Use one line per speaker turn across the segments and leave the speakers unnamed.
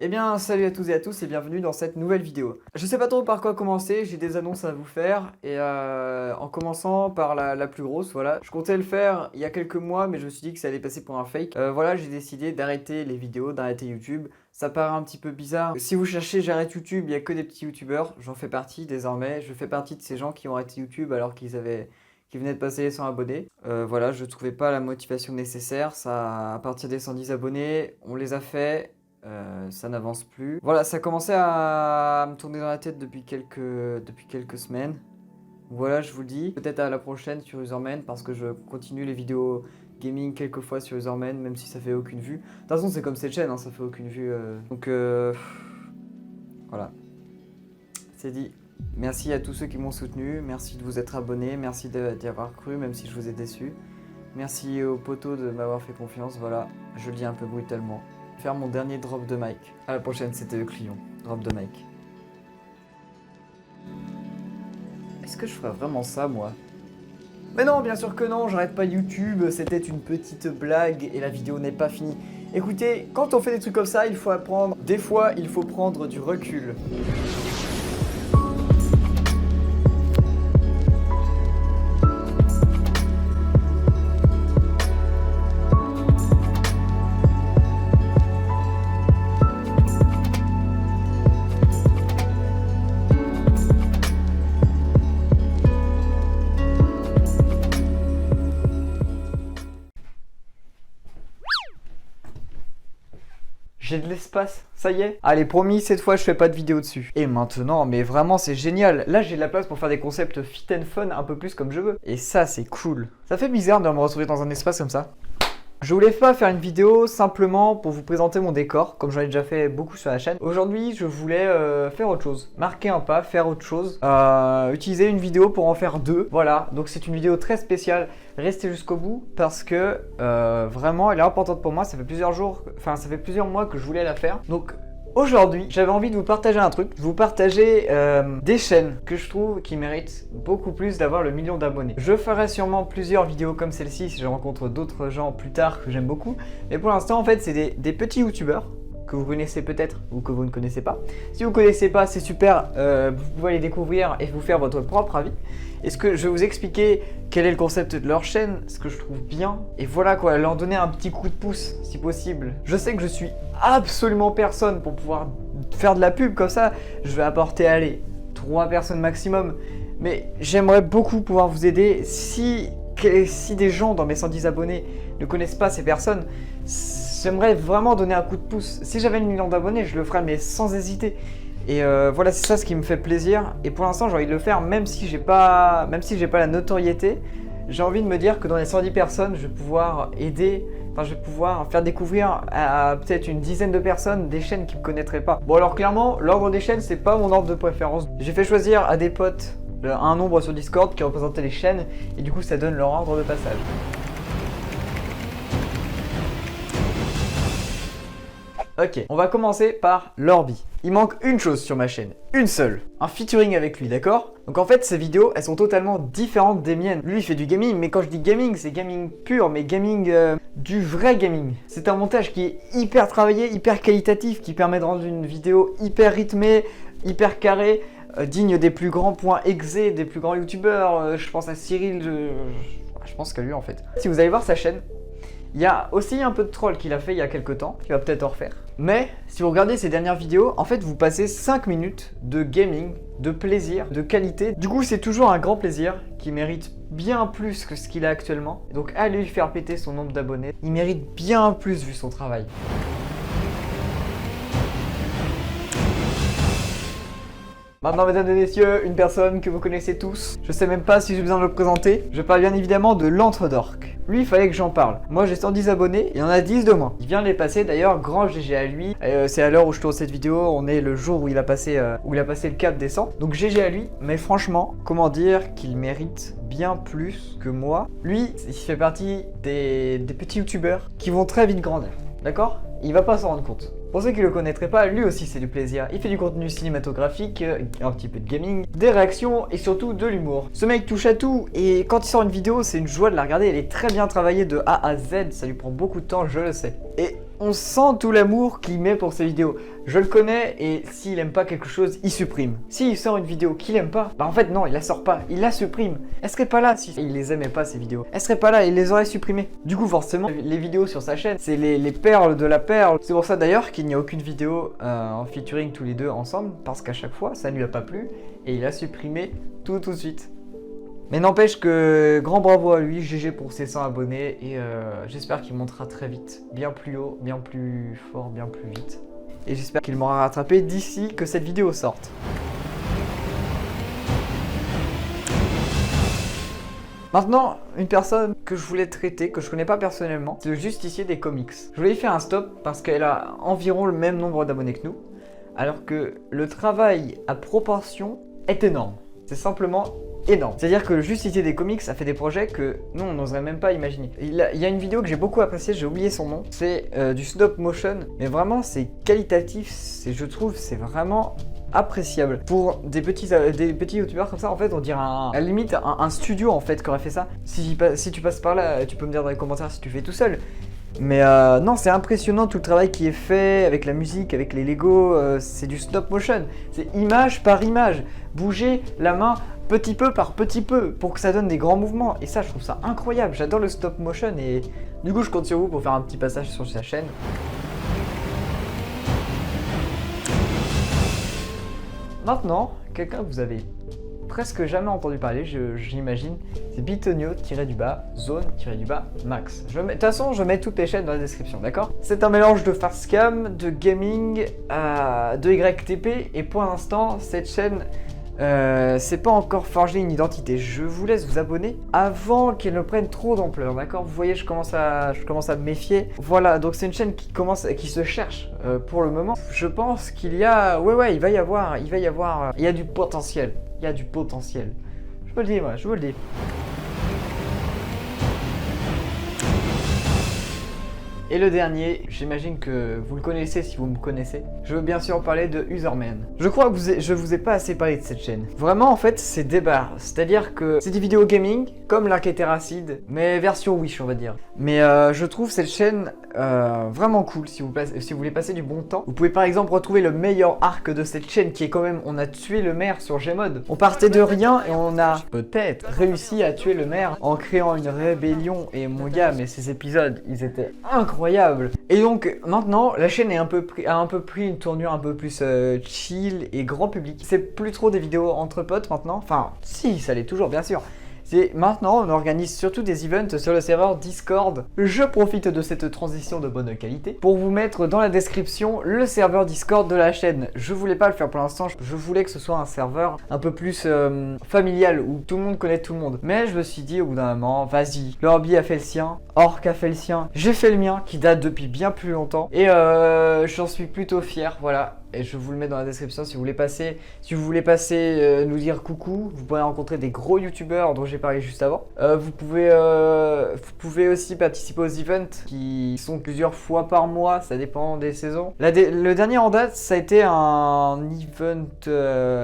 Eh bien, salut à toutes et à tous et bienvenue dans cette nouvelle vidéo. Je sais pas trop par quoi commencer, j'ai des annonces à vous faire et en commençant par la plus grosse, voilà. Je comptais le faire il y a quelques mois mais je me suis dit que ça allait passer pour un fake. Voilà, j'ai décidé d'arrêter les vidéos, d'arrêter YouTube. Ça paraît un petit peu bizarre. Si vous cherchez j'arrête YouTube, il n'y a que des petits YouTubeurs. J'en fais partie désormais. Je fais partie de ces gens qui ont arrêté YouTube alors qu'ils venaient de passer les 100 abonnés. Voilà, je trouvais pas la motivation nécessaire. Ça, à partir des 110 abonnés, on les a fait. Ça n'avance plus. Voilà, ça commençait à me tourner dans la tête depuis quelques semaines. Voilà, je vous le dis. Peut-être à la prochaine sur Userman parce que je continue les vidéos gaming quelques fois sur Userman, même si ça fait aucune vue. De toute façon, c'est comme cette chaîne, hein, ça fait aucune vue. Donc, voilà. C'est dit. Merci à tous ceux qui m'ont soutenu. Merci de vous être abonnés. Merci d'y avoir cru, même si je vous ai déçu. Merci aux potos de m'avoir fait confiance. Voilà, je le dis un peu brutalement. Faire mon dernier drop de mic. À la prochaine, c'était le Clion. Drop de mic. Est-ce que je ferais vraiment ça, moi? Mais non, bien sûr que non, j'arrête pas YouTube, c'était une petite blague et la vidéo n'est pas finie. Écoutez, quand on fait des trucs comme ça, il faut apprendre. Des fois, il faut prendre du recul. J'ai de l'espace, ça y est. Allez, promis, cette fois, je fais pas de vidéo dessus. Et maintenant, mais vraiment, c'est génial. Là, j'ai de la place pour faire des concepts fit and fun un peu plus comme je veux. Et ça, c'est cool. Ça fait bizarre de me retrouver dans un espace comme ça. Je voulais pas faire une vidéo simplement pour vous présenter mon décor, comme j'en ai déjà fait beaucoup sur la chaîne. Aujourd'hui, je voulais faire autre chose, marquer un pas, faire autre chose, utiliser une vidéo pour en faire deux. Voilà, donc c'est une vidéo très spéciale. Restez jusqu'au bout parce que vraiment, elle est importante pour moi. Ça fait plusieurs mois que je voulais la faire. Donc aujourd'hui, j'avais envie de vous partager un truc, de vous partager des chaînes que je trouve qui méritent beaucoup plus d'avoir le million d'abonnés. Je ferai sûrement plusieurs vidéos comme celle-ci si je rencontre d'autres gens plus tard que j'aime beaucoup. Mais pour l'instant, en fait, c'est des petits youtubeurs que vous connaissez peut-être ou que vous ne connaissez pas. Si vous ne connaissez pas, c'est super, vous pouvez les découvrir et vous faire votre propre avis. Est-ce que je vais vous expliquer quel est le concept de leur chaîne, ce que je trouve bien, et voilà quoi, leur donner un petit coup de pouce si possible. Je sais que je suis absolument personne pour pouvoir faire de la pub comme ça, je vais apporter, allez, 3 personnes maximum, mais j'aimerais beaucoup pouvoir vous aider. Si des gens dans mes 110 abonnés ne connaissent pas ces personnes, j'aimerais vraiment donner un coup de pouce. Si j'avais 1 million d'abonnés, je le ferais mais sans hésiter. Et voilà, c'est ça ce qui me fait plaisir. Et pour l'instant, j'ai envie de le faire même si j'ai pas la notoriété. J'ai envie de me dire que dans les 110 personnes, je vais pouvoir aider, je vais pouvoir faire découvrir à peut-être une dizaine de personnes des chaînes qui ne me connaîtraient pas. Bon alors clairement, l'ordre des chaînes, c'est pas mon ordre de préférence. J'ai fait choisir à des potes un nombre sur Discord qui représentait les chaînes et du coup ça donne leur ordre de passage. Ok, on va commencer par Lorbi. Il manque une chose sur ma chaîne, une seule, un featuring avec lui, d'accord? Donc en fait, ces vidéos, elles sont totalement différentes des miennes. Lui, il fait du gaming, mais quand je dis gaming, c'est gaming pur, mais gaming du vrai gaming. C'est un montage qui est hyper travaillé, hyper qualitatif, qui permet de rendre une vidéo hyper rythmée, hyper carrée, digne des plus grands points exés, des plus grands youtubeurs. Je pense à Cyril, je pense qu'à lui en fait. Si vous allez voir sa chaîne, il y a aussi un peu de troll qu'il a fait il y a quelques temps, qu'il va peut-être en refaire. Mais si vous regardez ses dernières vidéos, en fait vous passez 5 minutes de gaming, de plaisir, de qualité. Du coup c'est toujours un grand plaisir qui mérite bien plus que ce qu'il a actuellement. Donc allez lui faire péter son nombre d'abonnés. Il mérite bien plus vu son travail. Maintenant, mesdames et messieurs, une personne que vous connaissez tous. Je sais même pas si j'ai besoin de le présenter. Je parle bien évidemment de l'Entre-Dork. Lui, il fallait que j'en parle. Moi, j'ai 110 abonnés, il y en a 10 de moins. Il vient de les passer, d'ailleurs, grand GG à lui. C'est à l'heure où je tourne cette vidéo, on est le jour où il a passé le cap des 100. Donc GG à lui, mais franchement, comment dire qu'il mérite bien plus que moi. Lui, il fait partie des petits youtubeurs qui vont très vite grandir. D'accord? Il va pas s'en rendre compte. Pour ceux qui le connaîtraient pas, lui aussi c'est du plaisir. Il fait du contenu cinématographique, un petit peu de gaming, des réactions et surtout de l'humour. Ce mec touche à tout et quand il sort une vidéo, c'est une joie de la regarder. Elle est très bien travaillée de A à Z, ça lui prend beaucoup de temps, je le sais. Et On sent tout l'amour qu'il met pour ses vidéos. Je le connais et s'il aime pas quelque chose, il supprime. S'il sort une vidéo qu'il aime pas, bah en fait non, il la sort pas, il la supprime. Elle serait pas là si il les aimait pas ces vidéos. Elle serait pas là, il les aurait supprimées. Du coup forcément, les vidéos sur sa chaîne, c'est les perles de la perle. C'est pour ça d'ailleurs qu'il n'y a aucune vidéo en featuring tous les deux ensemble, parce qu'à chaque fois, ça ne lui a pas plu et il a supprimé tout de suite. Mais n'empêche que grand bravo à lui, GG pour ses 100 abonnés et j'espère qu'il montera très vite, bien plus haut, bien plus fort, bien plus vite. Et j'espère qu'il m'aura rattrapé d'ici que cette vidéo sorte. Maintenant, une personne que je voulais traiter, que je connais pas personnellement, c'est le justicier des comics. Je voulais y faire un stop parce qu'elle a environ le même nombre d'abonnés que nous, alors que le travail à proportion est énorme. C'est simplement énorme. C'est-à-dire que le justicier des comics a fait des projets que nous on n'oserait même pas imaginer. Il y a une vidéo que j'ai beaucoup appréciée, j'ai oublié son nom, c'est du stop motion, mais vraiment c'est qualitatif, je trouve c'est vraiment appréciable. Pour des petits youtubeurs comme ça, en fait on dirait à la limite un studio en fait qui aurait fait ça. Si tu passes par là, tu peux me dire dans les commentaires si tu fais tout seul. Mais non, c'est impressionnant tout le travail qui est fait avec la musique, avec les Lego, c'est du stop motion. C'est image par image, bouger la main petit peu par petit peu pour que ça donne des grands mouvements. Et ça, je trouve ça incroyable, j'adore le stop motion et du coup, je compte sur vous pour faire un petit passage sur sa chaîne. Maintenant, quelqu'un que vous avez presque jamais entendu parler, j'imagine, c'est Bitonio-du-bas, Zone-du-bas, Max. De toute façon, je mets toutes les chaînes dans la description, d'accord? C'est un mélange de facecam, de gaming, de YTP, et pour l'instant, cette chaîne, c'est pas encore forgé une identité. Je vous laisse vous abonner avant qu'elle ne prenne trop d'ampleur, d'accord? Vous voyez, je commence à me méfier. Voilà, donc c'est une chaîne qui se cherche pour le moment. Je pense qu'il y a, il va y avoir, il y a du potentiel. Il y a du potentiel. Je vous le dis, moi, je vous le dis. Et le dernier, j'imagine que vous le connaissez si vous me connaissez. Je veux bien sûr parler de Userman. Je crois que je vous ai pas assez parlé de cette chaîne. Vraiment, en fait, c'est des barres. C'est-à-dire que c'est des vidéos gaming, comme l'Arc et Terracid, mais version Wish, on va dire. Mais je trouve cette chaîne vraiment cool si vous voulez passer du bon temps. Vous pouvez par exemple retrouver le meilleur arc de cette chaîne qui est quand même on a tué le maire sur Gmod. On partait de rien et on a peut-être réussi à tuer le maire en créant une rébellion. Et mon gars, mais ces épisodes, ils étaient incroyables. Et donc maintenant, la chaîne a un peu pris une tournure un peu plus chill et grand public. C'est plus trop des vidéos entre potes maintenant. Enfin, si, ça l'est toujours bien sûr. Maintenant, on organise surtout des events sur le serveur Discord. Je profite de cette transition de bonne qualité pour vous mettre dans la description le serveur Discord de la chaîne. Je voulais pas le faire pour l'instant, je voulais que ce soit un serveur un peu plus familial où tout le monde connaît tout le monde. Mais je me suis dit au bout d'un moment, vas-y, Lorbi a fait le sien, Orc a fait le sien, j'ai fait le mien qui date depuis bien plus longtemps et j'en suis plutôt fier, voilà. Et je vous le mets dans la description si vous voulez passer. Si vous voulez passer nous dire coucou, vous pourrez rencontrer des gros youtubeurs dont j'ai parlé juste avant. Vous pouvez aussi participer aux events qui sont plusieurs fois par mois, ça dépend des saisons. Le dernier en date, ça a été un event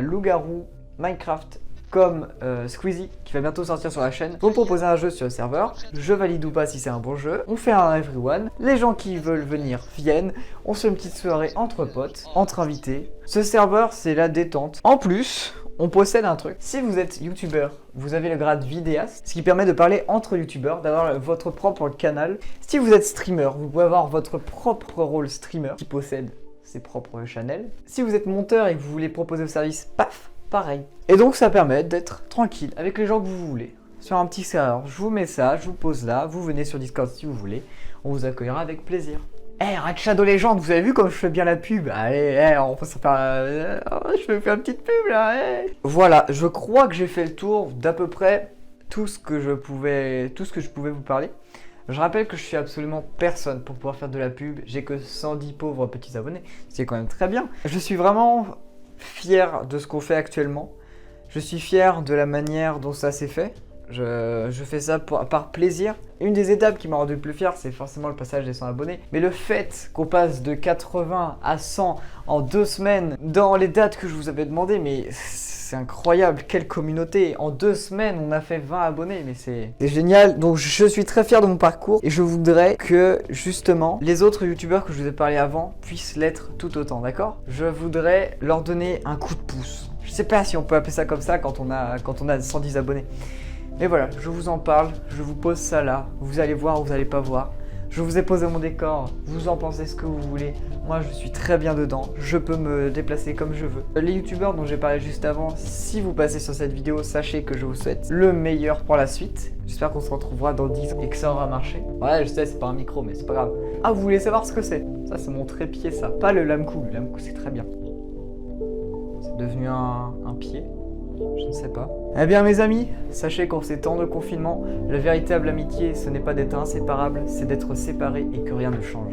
loup-garou Minecraft comme Squeezie qui va bientôt sortir sur la chaîne. Vous me proposez un jeu sur le serveur, je valide ou pas si c'est un bon jeu. On fait un everyone, les gens qui veulent venir viennent, on se fait une petite soirée entre potes, entre invités. Ce serveur c'est la détente. En plus, on possède un truc. Si vous êtes youtubeur, vous avez le grade vidéaste, ce qui permet de parler entre youtubeurs, d'avoir votre propre canal. Si vous êtes streamer, vous pouvez avoir votre propre rôle streamer qui possède ses propres channels. Si vous êtes monteur et que vous voulez proposer vos services, paf, pareil. Et donc ça permet d'être tranquille avec les gens que vous voulez. Sur un petit serveur, je vous mets ça, je vous pose là, vous venez sur Discord si vous voulez. On vous accueillera avec plaisir. Raid Shadow Legends, vous avez vu comme je fais bien la pub? Allez, on peut se faire... je me fais une petite pub là, Voilà, je crois que j'ai fait le tour d'à peu près tout ce que je pouvais vous parler. Je rappelle que je suis absolument personne pour pouvoir faire de la pub. J'ai que 110 pauvres petits abonnés. C'est quand même très bien. Je suis vraiment fier de ce qu'on fait actuellement. Je suis fier de la manière dont ça s'est fait. Je fais ça par plaisir. Une des étapes qui m'a rendu le plus fier, c'est forcément le passage des 100 abonnés. Mais le fait qu'on passe de 80 à 100 en 2 semaines, dans les dates que je vous avais demandé, mais c'est incroyable, quelle communauté. En 2 semaines, on a fait 20 abonnés, mais c'est génial. Donc je suis très fier de mon parcours et je voudrais que justement les autres youtubeurs que je vous ai parlé avant puissent l'être tout autant, d'accord? Je voudrais leur donner un coup de pouce. Je sais pas si on peut appeler ça comme ça quand on a 110 abonnés. Mais voilà, je vous en parle, je vous pose ça là, vous allez voir ou vous allez pas voir. Je vous ai posé mon décor, vous en pensez ce que vous voulez. Moi je suis très bien dedans, je peux me déplacer comme je veux. Les youtubeurs dont j'ai parlé juste avant, si vous passez sur cette vidéo, sachez que je vous souhaite le meilleur pour la suite. J'espère qu'on se retrouvera dans 10 ans et que ça aura marché. Ouais, je sais, c'est pas un micro, mais c'est pas grave. Ah, vous voulez savoir ce que c'est? Ça, c'est mon trépied, ça. Pas le lame-cou, c'est très bien. C'est devenu un pied. Je ne sais pas. Eh bien mes amis, sachez qu'en ces temps de confinement, la véritable amitié, ce n'est pas d'être inséparable, c'est d'être séparés et que rien ne change.